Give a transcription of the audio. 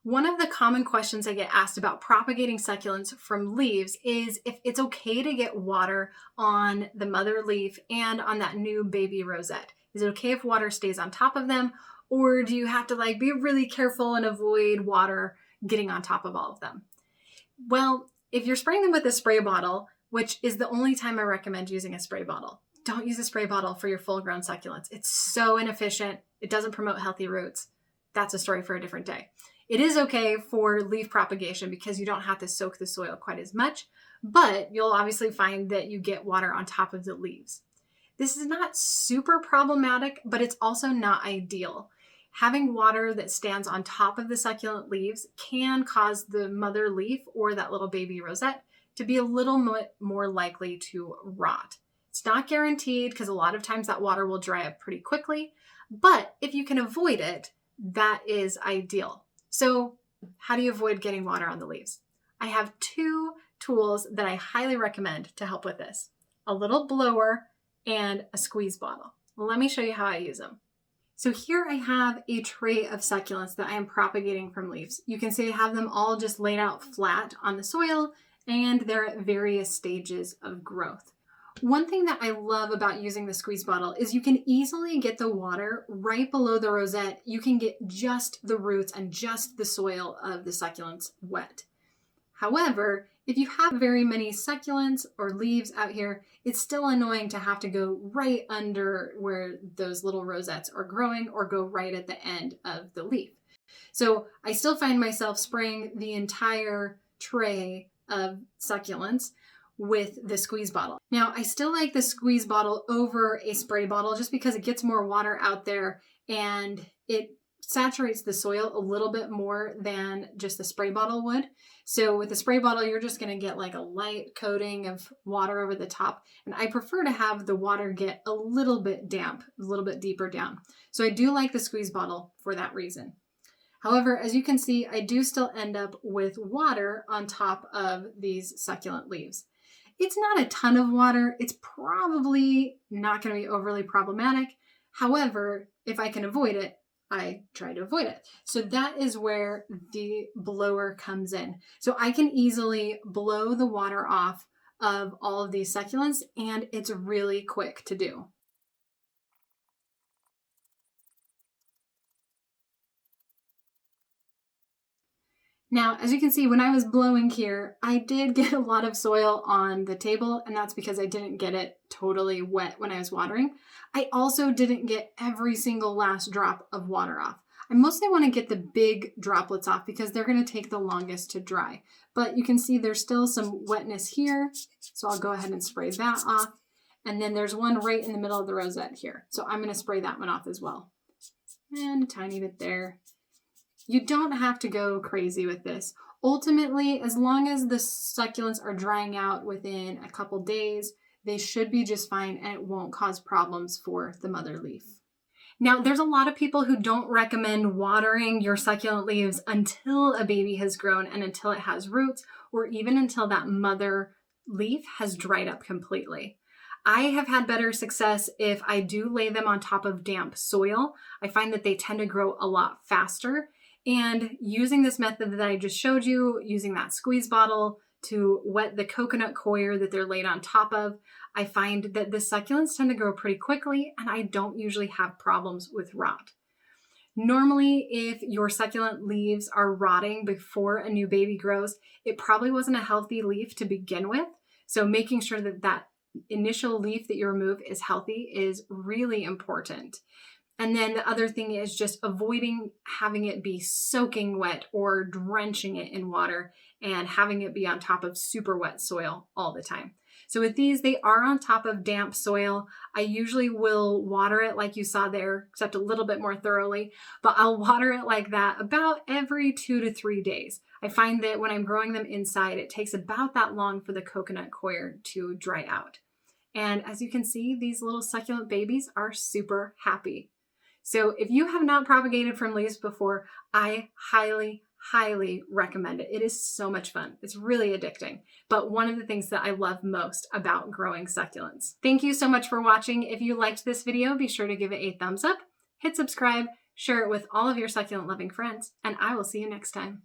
One of the common questions I get asked about propagating succulents from leaves is if it's okay to get water on the mother leaf and on that new baby rosette. Is it okay if water stays on top of them, or do you have to be really careful and avoid water getting on top of all of them? Well, if you're spraying them with a spray bottle, which is the only time I recommend using a spray bottle, don't use a spray bottle for your full-grown succulents. It's so inefficient. It doesn't promote healthy roots. That's a story for a different day. It is okay for leaf propagation because you don't have to soak the soil quite as much, but you'll obviously find that you get water on top of the leaves. This is not super problematic, but it's also not ideal. Having water that stands on top of the succulent leaves can cause the mother leaf or that little baby rosette to be a little more likely to rot. It's not guaranteed because a lot of times that water will dry up pretty quickly, but if you can avoid it, that is ideal. So how do you avoid getting water on the leaves? I have two tools that I highly recommend to help with this: a little blower and a squeeze bottle. Let me show you how I use them. So here I have a tray of succulents that I am propagating from leaves. You can see I have them all just laid out flat on the soil, and they're at various stages of growth. One thing that I love about using the squeeze bottle is you can easily get the water right below the rosette. You can get just the roots and just the soil of the succulents wet. However, if you have very many succulents or leaves out here, it's still annoying to have to go right under where those little rosettes are growing or go right at the end of the leaf. So I still find myself spraying the entire tray of succulents with the squeeze bottle. Now, I still like the squeeze bottle over a spray bottle just because it gets more water out there and it saturates the soil a little bit more than just the spray bottle would. So with the spray bottle, you're just going to get a light coating of water over the top. And I prefer to have the water get a little bit damp, a little bit deeper down. So I do like the squeeze bottle for that reason. However, as you can see, I do still end up with water on top of these succulent leaves. It's not a ton of water. It's probably not going to be overly problematic. However, if I can avoid it, I try to avoid it. So that is where the blower comes in. So I can easily blow the water off of all of these succulents, and it's really quick to do. Now, as you can see, when I was blowing here, I did get a lot of soil on the table, and that's because I didn't get it totally wet when I was watering. I also didn't get every single last drop of water off. I mostly want to get the big droplets off because they're going to take the longest to dry. But you can see there's still some wetness here, so I'll go ahead and spray that off. And then there's one right in the middle of the rosette here, so I'm going to spray that one off as well. And a tiny bit there. You don't have to go crazy with this. Ultimately, as long as the succulents are drying out within a couple days, they should be just fine and it won't cause problems for the mother leaf. Now, there's a lot of people who don't recommend watering your succulent leaves until a baby has grown and until it has roots, or even until that mother leaf has dried up completely. I have had better success if I do lay them on top of damp soil. I find that they tend to grow a lot faster. And using this method that I just showed you, using that squeeze bottle to wet the coconut coir that they're laid on top of, I find that the succulents tend to grow pretty quickly and I don't usually have problems with rot. Normally, if your succulent leaves are rotting before a new baby grows, it probably wasn't a healthy leaf to begin with. So making sure that that initial leaf that you remove is healthy is really important. And then the other thing is just avoiding having it be soaking wet or drenching it in water and having it be on top of super wet soil all the time. So with these, they are on top of damp soil. I usually will water it like you saw there, except a little bit more thoroughly, but I'll water it like that about every 2 to 3 days. I find that when I'm growing them inside, it takes about that long for the coconut coir to dry out. And as you can see, these little succulent babies are super happy. So if you have not propagated from leaves before, I highly recommend it. It is so much fun. It's really addicting, but one of the things that I love most about growing succulents. Thank you so much for watching. If you liked this video, be sure to give it a thumbs up, hit subscribe, Share it with all of your succulent loving friends, and I will see you next time.